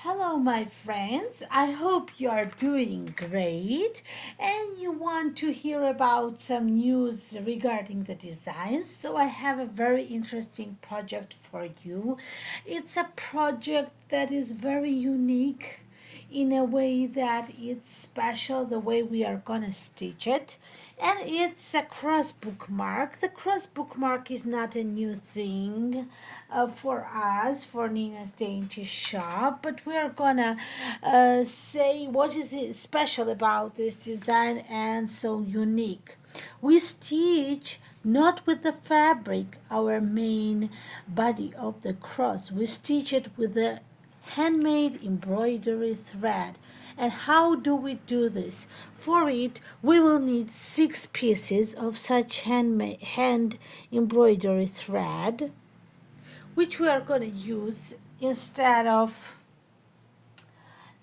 Hello, my friends. I hope you are doing great and you want to hear about some news regarding the designs. So, I have a very interesting project for you. It's a project that is very unique in a way that it's special the way we are gonna stitch it, and it's a cross bookmark. The cross bookmark is not a new thing for us, for Nina's Dainty Shop, but we are gonna say what is it special about this design and so unique. We stitch not with the fabric, our main body of the cross. We stitch it with the handmade embroidery thread. And how do we do this? For it, we will need 6 pieces of such hand embroidery thread, which we are going to use instead of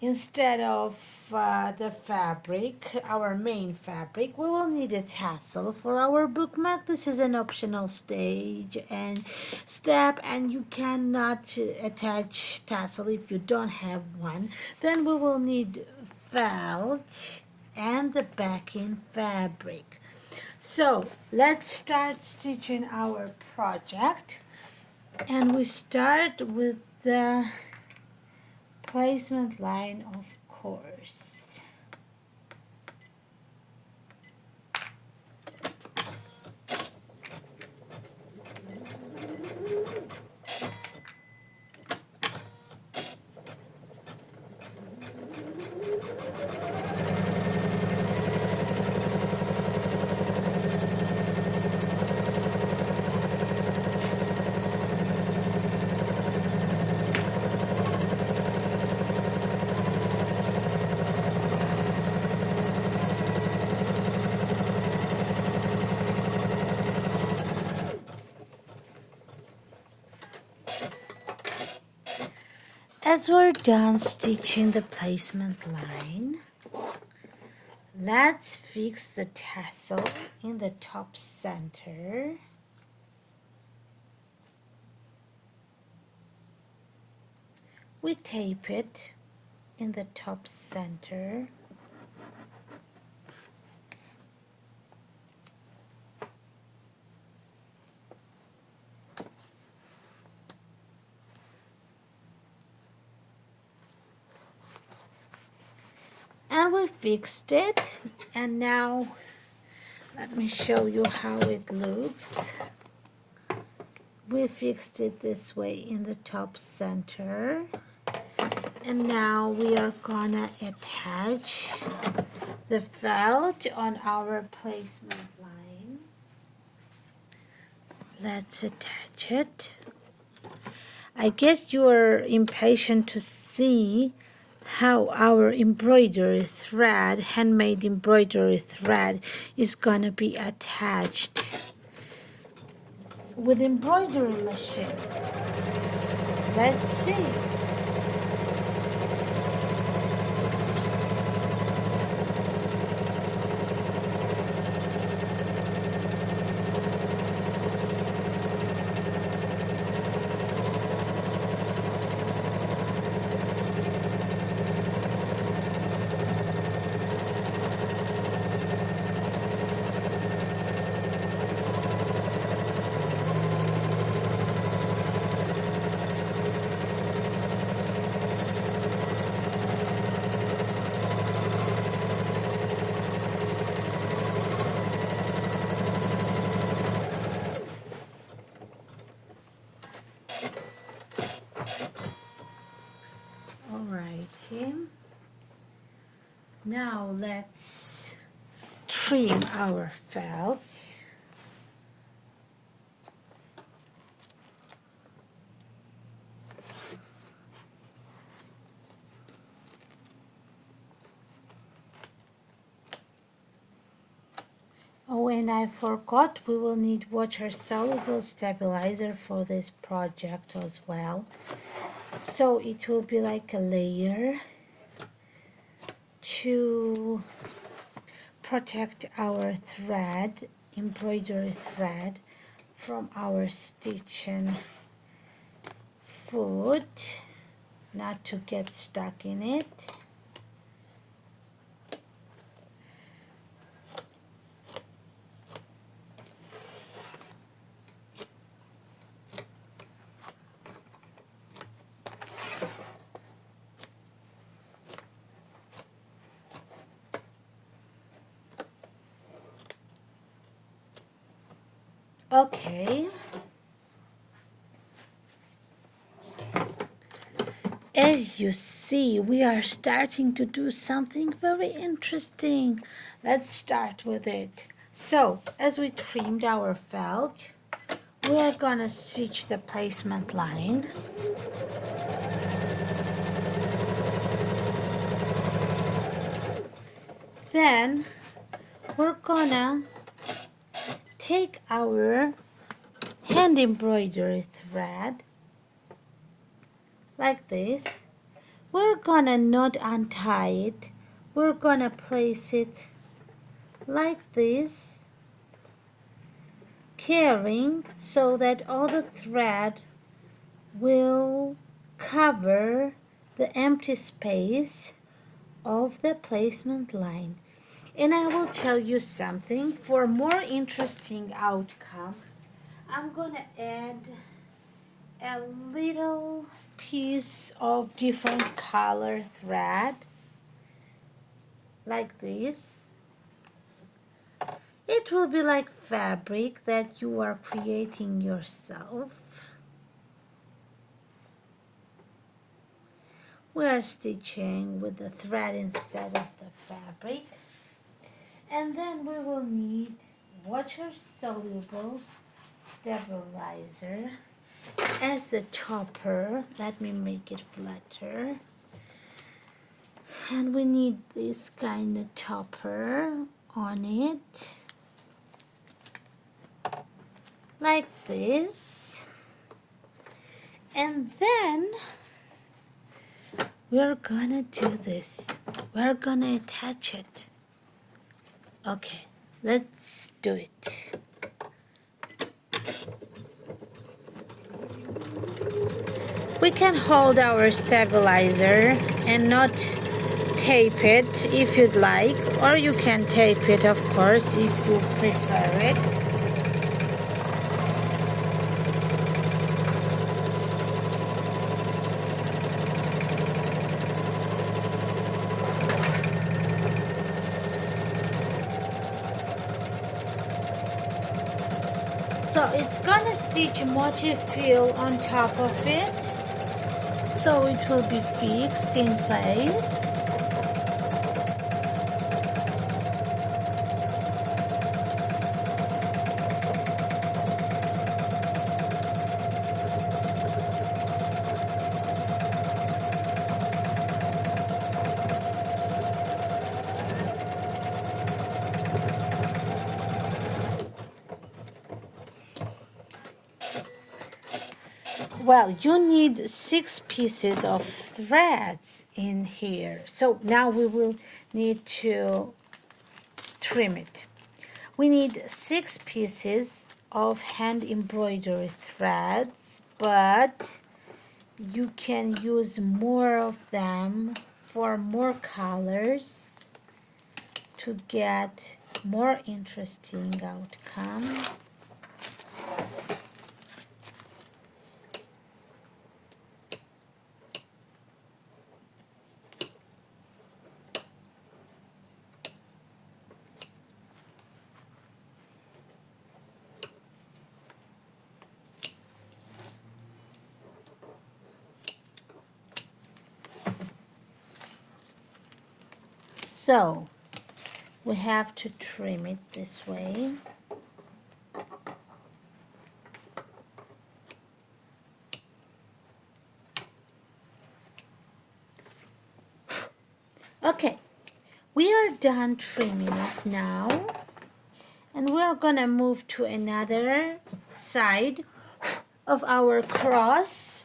the fabric, our main fabric. We will need a tassel for our bookmark. This is an optional stage and step, and you cannot attach tassel if you don't have one. Then we will need felt and the backing fabric. So let's start stitching our project, and we start with the placement line, of course. As we're done stitching the placement line, let's fix the tassel in the top center. We tape it in the top center. And we fixed it, and now let me show you how it looks. We fixed it this way in the top center, and now we are gonna attach the felt on our placement line. Let's attach it. I guess you are impatient to see how our embroidery thread, handmade embroidery thread, is gonna be attached with embroidery machine. Let's see. Alrighty. Now let's trim our felt. Oh, and I forgot, we will need water-soluble stabilizer for this project as well. So it will be like a layer to protect our thread, embroidery thread, from our stitching foot. not to get stuck in it. Okay. As you see, we are starting to do something very interesting. Let's start with it. So, as we trimmed our felt, we are gonna stitch the placement line. Then, we're gonna take our hand embroidery thread like this. We're gonna not untie it. We're gonna place it like this, carrying so that all the thread will cover the empty space of the placement line. And I will tell you something, for more interesting outcome, I'm gonna add a little piece of different color thread like this. It will be like fabric that you are creating yourself. We are stitching with the thread instead of the fabric. And then we will need water-soluble stabilizer as the topper. Let me make it flatter. And we need this kind of topper on it, like this. And then we're gonna do this. We're gonna attach it. Okay, let's do it. We can hold our stabilizer and not tape it if you'd like, or you can tape it, of course, if you prefer it. So it's gonna stitch motif fill on top of it, so it will be fixed in place. Well, you need 6 pieces of threads in here. So now we will need to trim it. We need 6 pieces of hand embroidery threads, but you can use more of them for more colors to get more interesting outcome. So we have to trim it this way. Okay, we are done trimming it now, and we're gonna move to another side of our cross,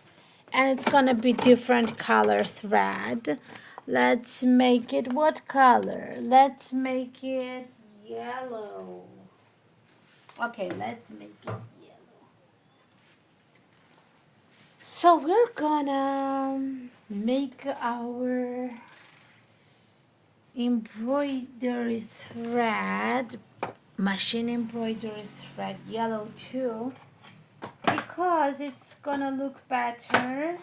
and it's gonna be different color thread. Let's make it what color? Let's make it yellow. Okay, let's make it yellow. So we're gonna make our embroidery thread, machine embroidery thread, yellow too, because it's gonna look better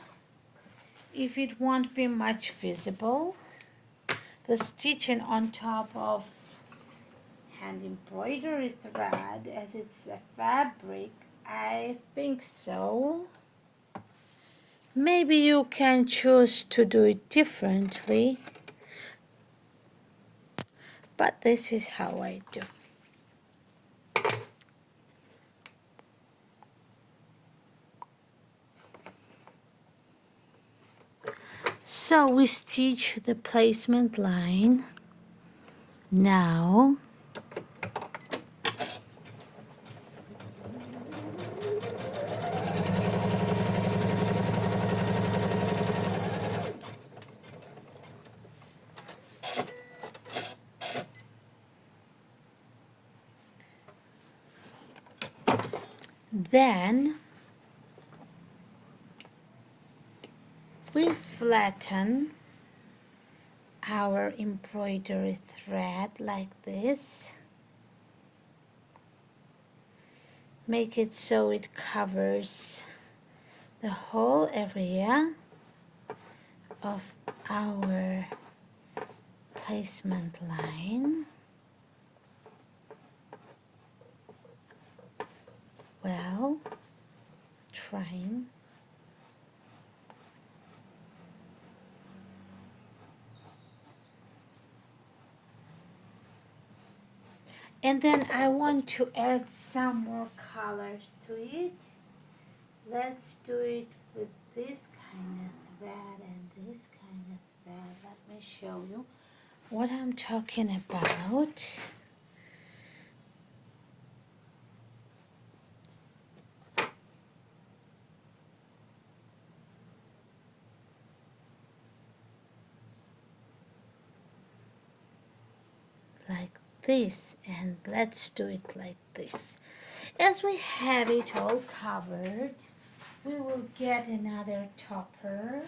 if it won't be much visible. The stitching on top of hand embroidery thread, as it's a fabric, I think so. Maybe you can choose to do it differently, but this is how I do. So we stitch the placement line. Now then we flatten our embroidery thread like this. Make it so it covers the whole area of our placement line. Well, trying. And then I want to add some more colors to it. Let's do it with this kind of thread and this kind of thread. Let me show you what I'm talking about. Like this, and let's do it like this. As we have it all covered, we will get another topper.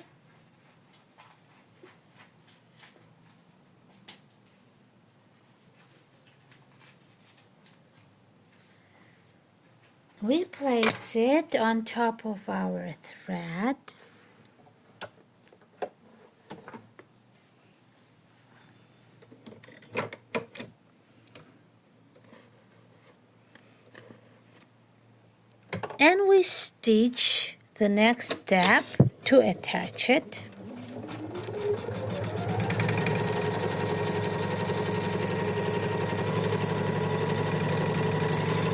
We place it on top of our thread. And we stitch the next step to attach it.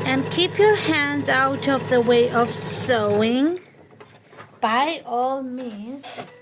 And keep your hands out of the way of sewing, by all means.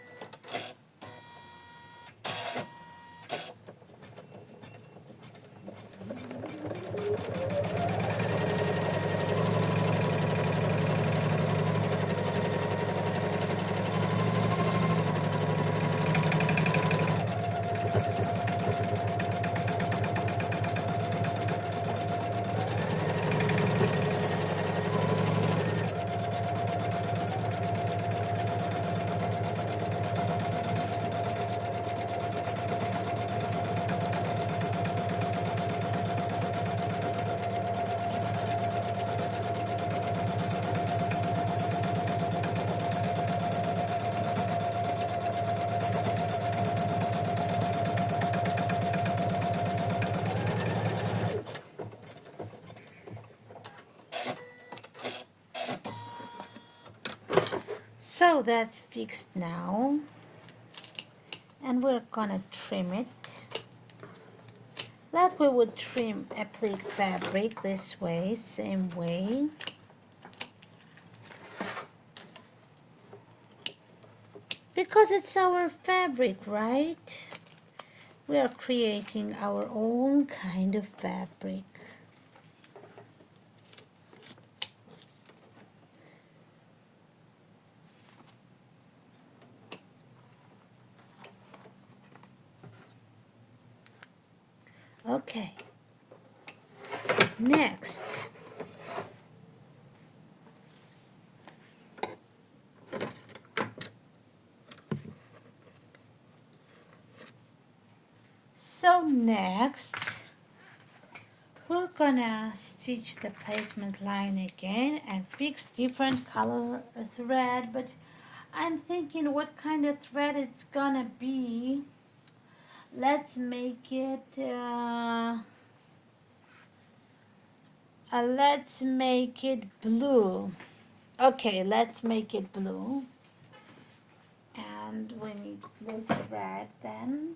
So that's fixed now, and we're gonna trim it like we would trim a pleat fabric, this way, same way. Because it's our fabric, right? We are creating our own kind of fabric. Okay, next, So next we're gonna stitch the placement line again and fix different color thread, but I'm thinking what kind of thread it's gonna be. Let's make it blue. Okay, let's make it blue. And we need blue thread then.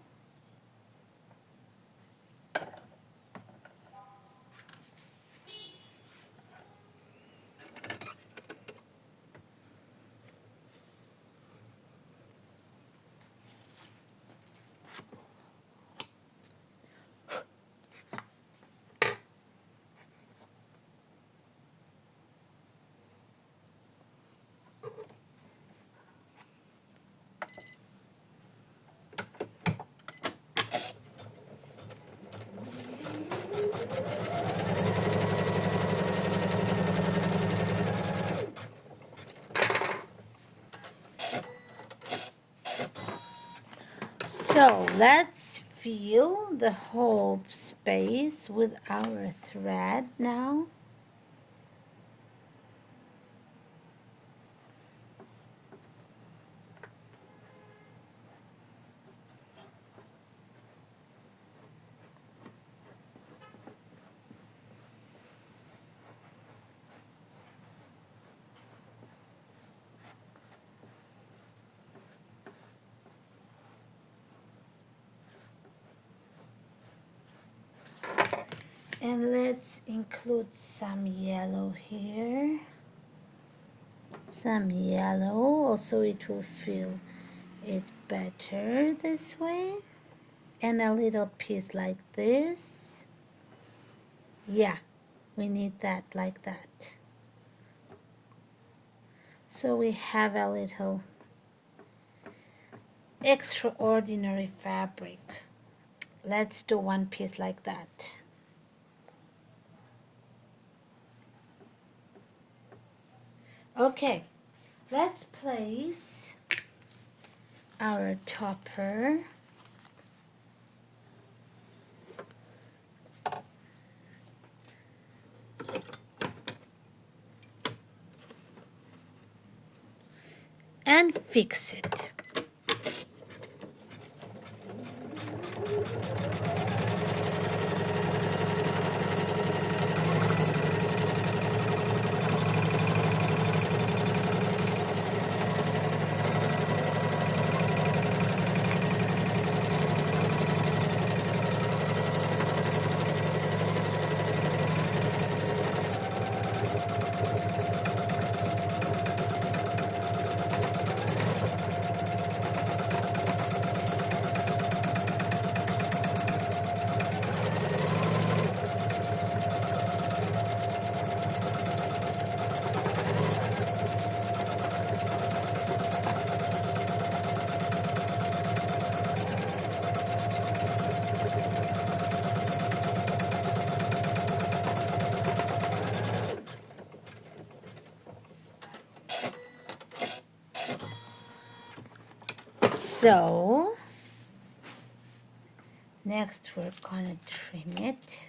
So let's fill the whole space with our thread now. And let's include some yellow here. Some yellow, also it will feel it better this way. And a little piece like this. Yeah, we need that like that. So we have a little extraordinary fabric. Let's do one piece like that. Okay, let's place our topper and fix it. So next we're gonna trim it.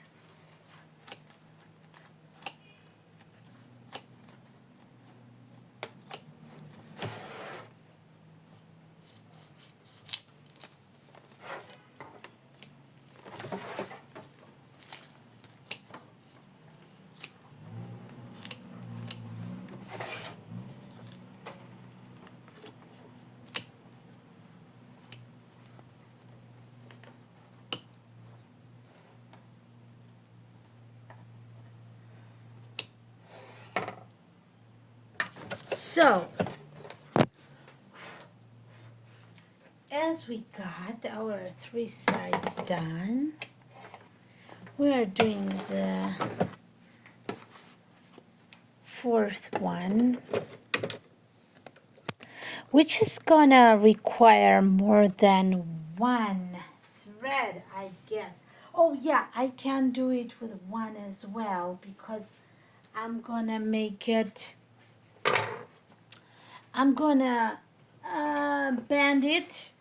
So as we got our 3 sides done, we are doing the 4th one, which is gonna require more than one thread, I guess. Oh yeah, I can do it with one as well because I'm gonna bend it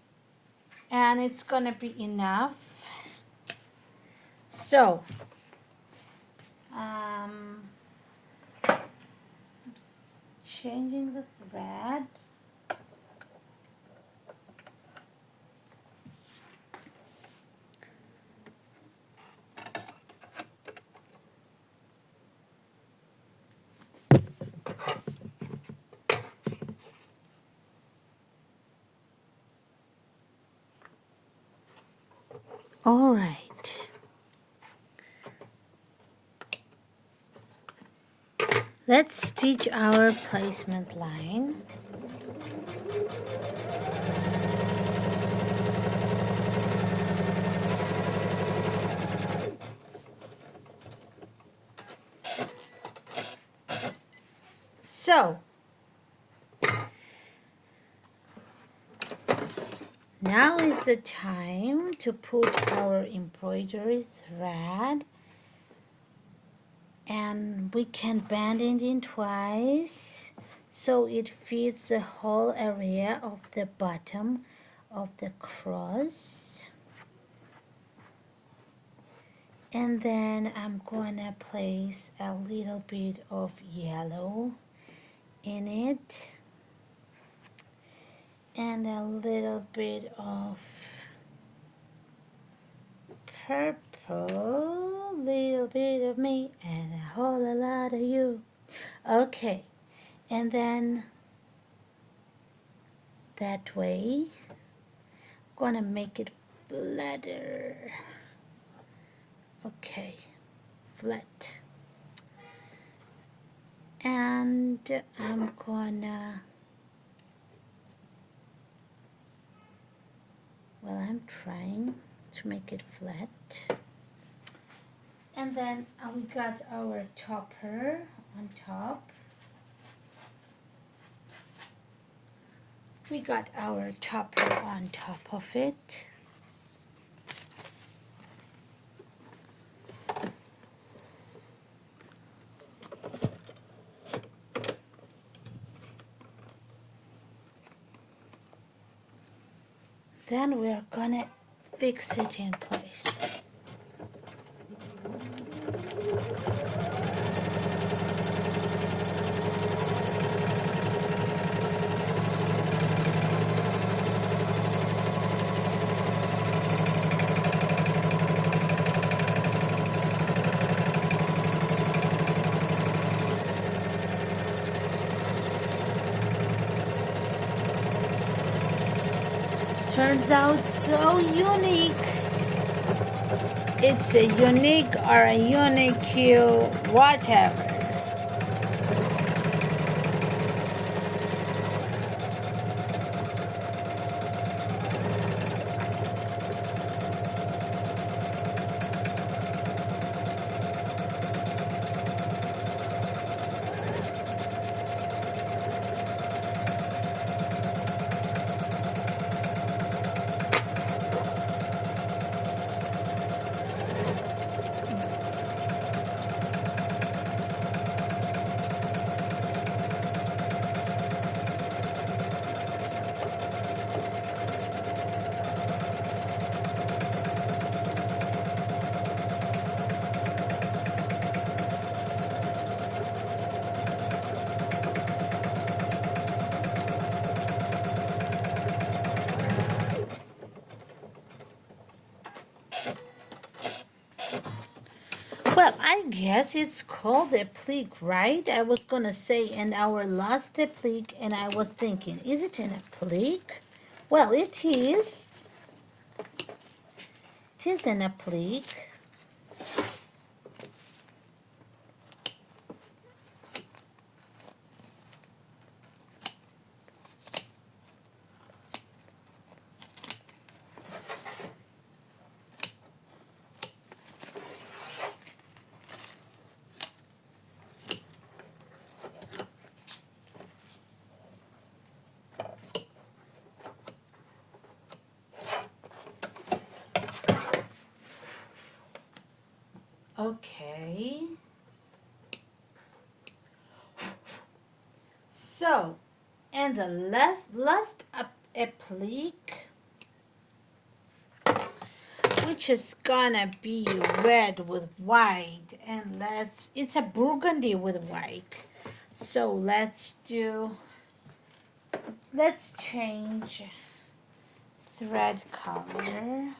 and it's gonna be enough. So, um, changing the thread. All right. Let's stitch our placement line. So, now is the time to put our embroidery thread, and we can bend it in twice so it fits the whole area of the bottom of the cross. And then I'm gonna place a little bit of yellow in it and a little bit of purple, little bit of me and a whole lot of you. Okay, and then that way I'm gonna make it flatter. Okay, flat. And I'm gonna, well, I'm trying to make it flat. And then we got our topper on top. We got our topper on top of it. Then we're gonna fix it in place. Turns out so unique. It's a unique or a unique whatever. Well, I guess it's called a applique, right? I was gonna say in our last applique, and I was thinking, is it an applique? Well, it is. It is an applique. Okay. So, and the last applique, which is gonna be red with white, and it's a burgundy with white. So let's change thread color.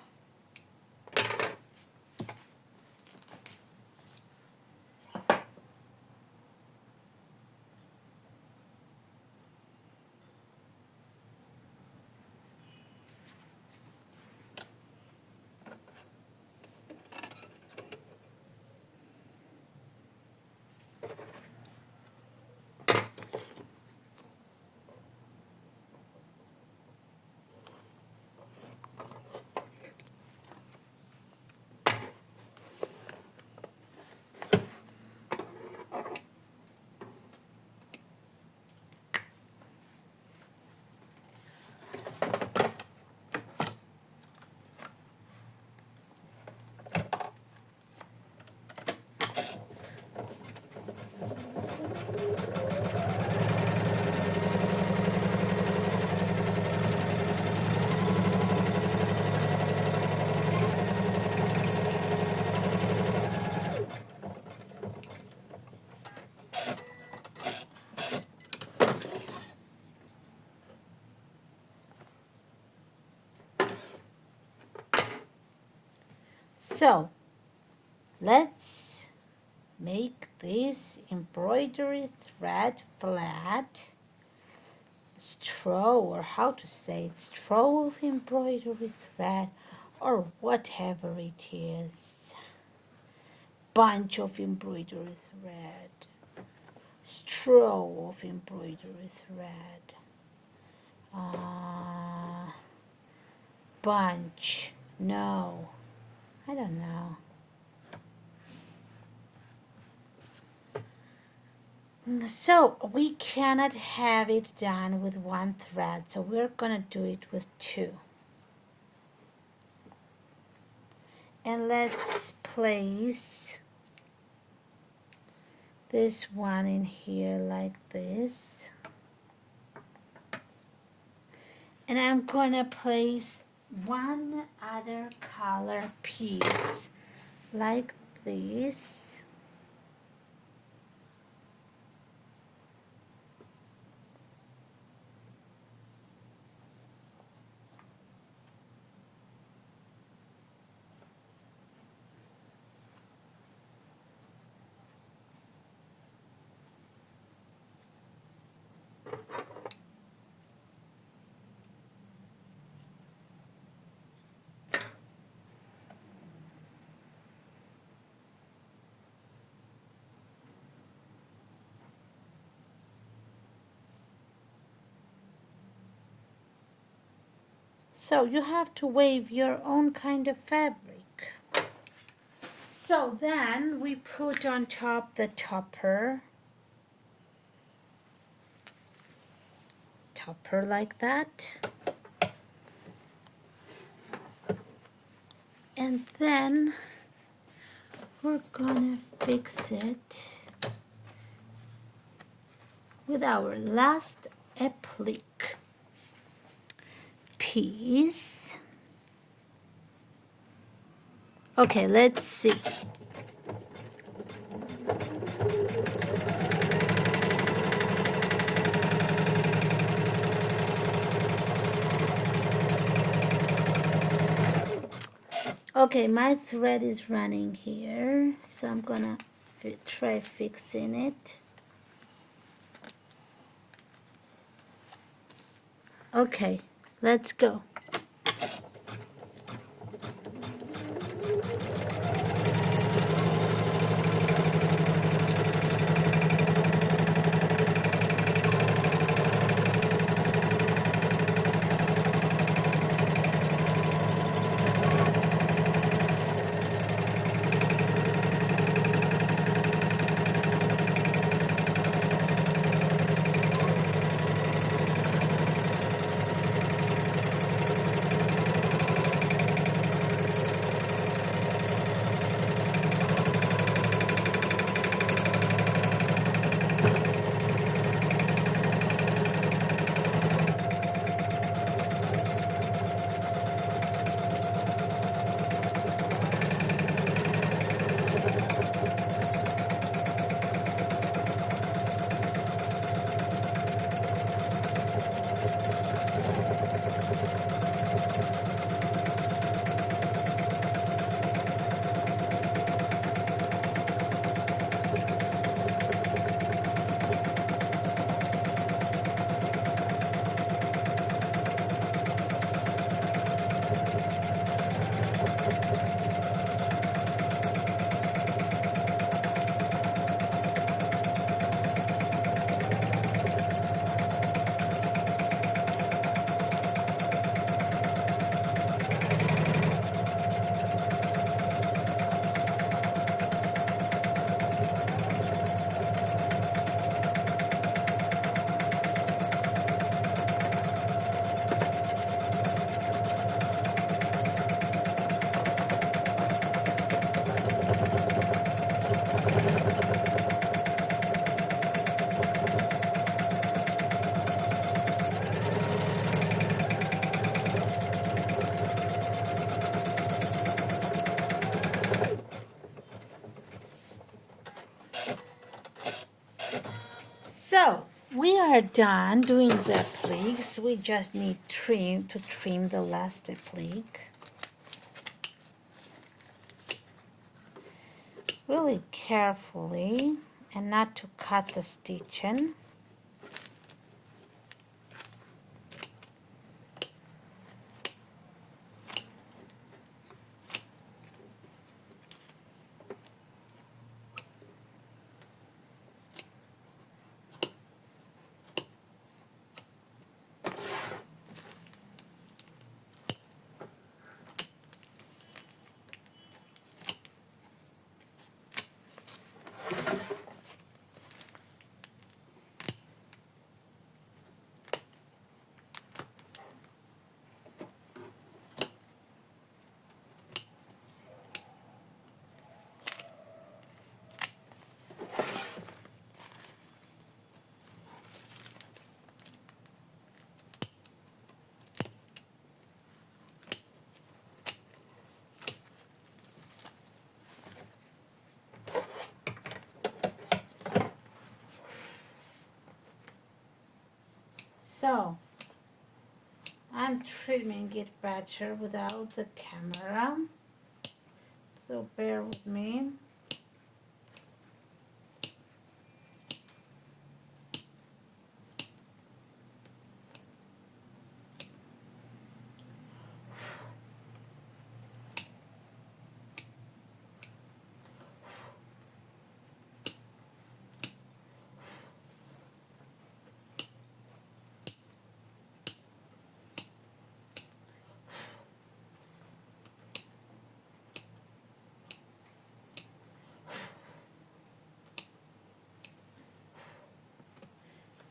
So let's make this embroidery thread flat straw, or how to say it, straw of embroidery thread, or whatever it is, bunch of embroidery thread, straw of embroidery thread, bunch, no, I don't know. So we cannot have it done with one thread, so we're gonna do it with two. And let's place this one in here like this. And I'm gonna place one other color piece like this. So you have to weave your own kind of fabric. So then we put on top the topper like that. And then we're gonna fix it with our last applique piece. Okay, let's see. Okay, my thread is running here, so I'm gonna try fixing it. Okay, let's go. are done doing the appliques. We just need to trim the last applique. Really carefully and not to cut the stitching. So I'm trimming it better without the camera, so bear with me.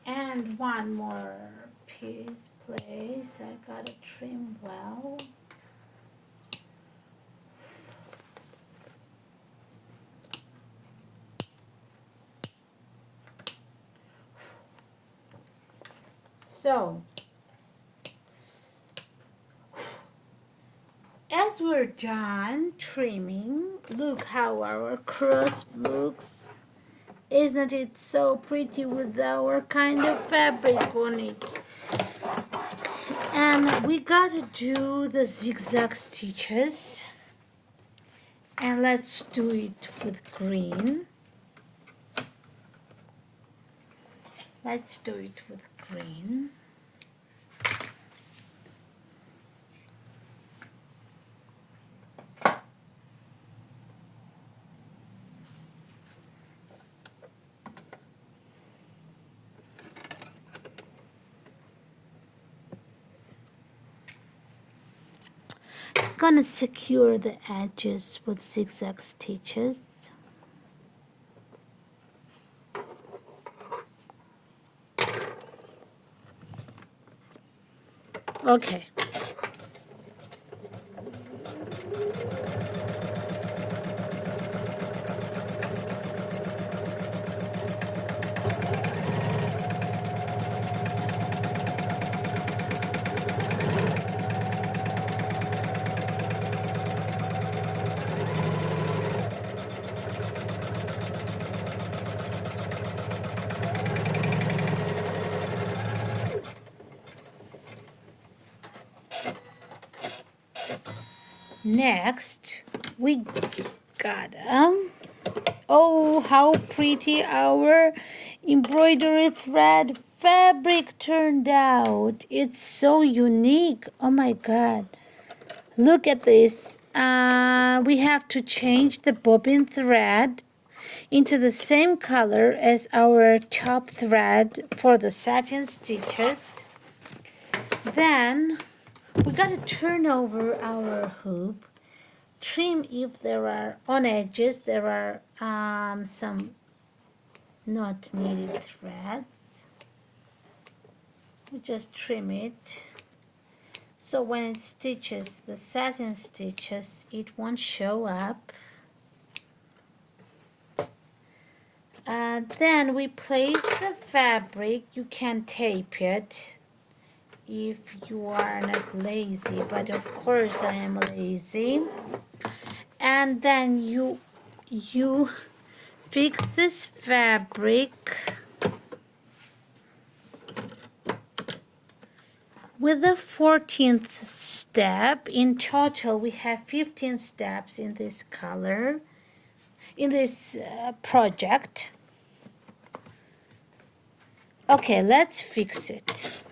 And one more piece, please. I gotta trim well. So, as we're done trimming, look how our cross looks. Isn't it so pretty with our kind of fabric on it? And we gotta do the zigzag stitches. And let's do it with green. Let's do it with green. Gonna secure the edges with zigzag stitches. Okay. Next, we got oh, how pretty our embroidery thread fabric turned out. It's so unique. Oh my God. Look at this. We have to change the bobbin thread into the same color as our top thread for the satin stitches. Then we gotta turn over our hoop, trim if there are on edges there are some not needed threads. We just trim it so when it stitches the satin stitches it won't show up. Then we place the fabric. You can tape it if you are not lazy, but of course I am lazy. And then you fix this fabric with the 14th step, in total we have 15 steps in this color, in this project. Okay, let's fix it.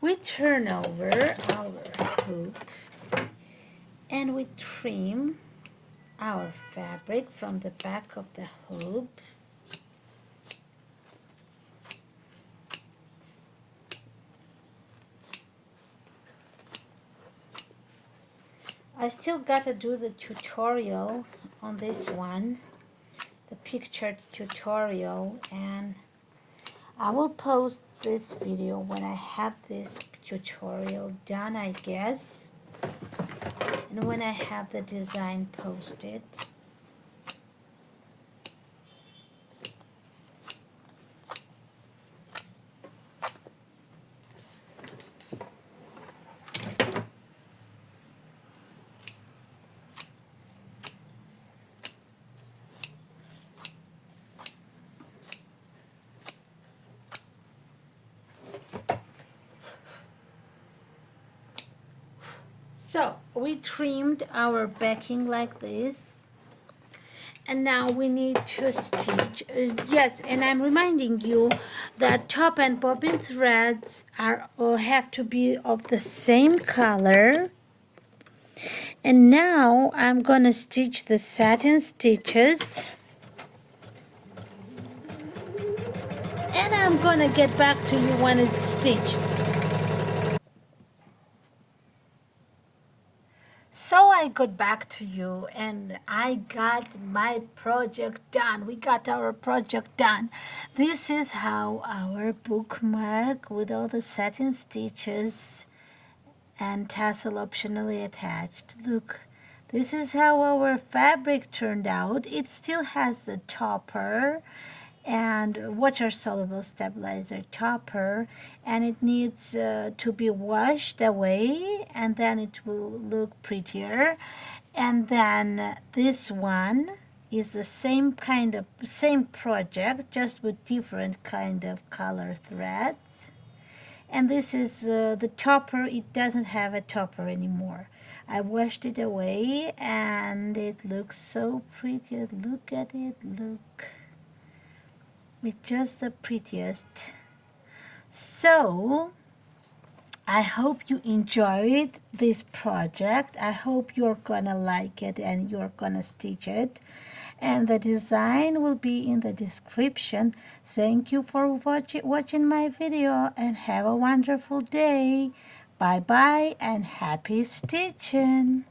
We turn over our hoop and we trim our fabric from the back of the hoop. I still gotta do the tutorial on this one, the pictured tutorial, and I will post this video when I have this tutorial done, I guess, and when I have the design posted. So we trimmed our backing like this, and now we need to stitch. Yes, and I'm reminding you that top and bobbin threads are have to be of the same color. And now I'm gonna stitch the satin stitches, and I'm gonna get back to you when it's stitched. So I got back to you and I got my project done. We got our project done. This is how our bookmark with all the satin stitches and tassel optionally attached. Look, this is how our fabric turned out. It still has the topper and water-soluble stabilizer topper, and it needs to be washed away, and then it will look prettier. And then this one is the same project, just with different kind of color threads. And this is the topper. It doesn't have a topper anymore. I washed it away and it looks so pretty. Look at it, look. It's just the prettiest. So I hope you enjoyed this project. I hope you're gonna like it and you're gonna stitch it, and the design will be in the description. Thank you for watching my video, and have a wonderful day. Bye bye and happy stitching.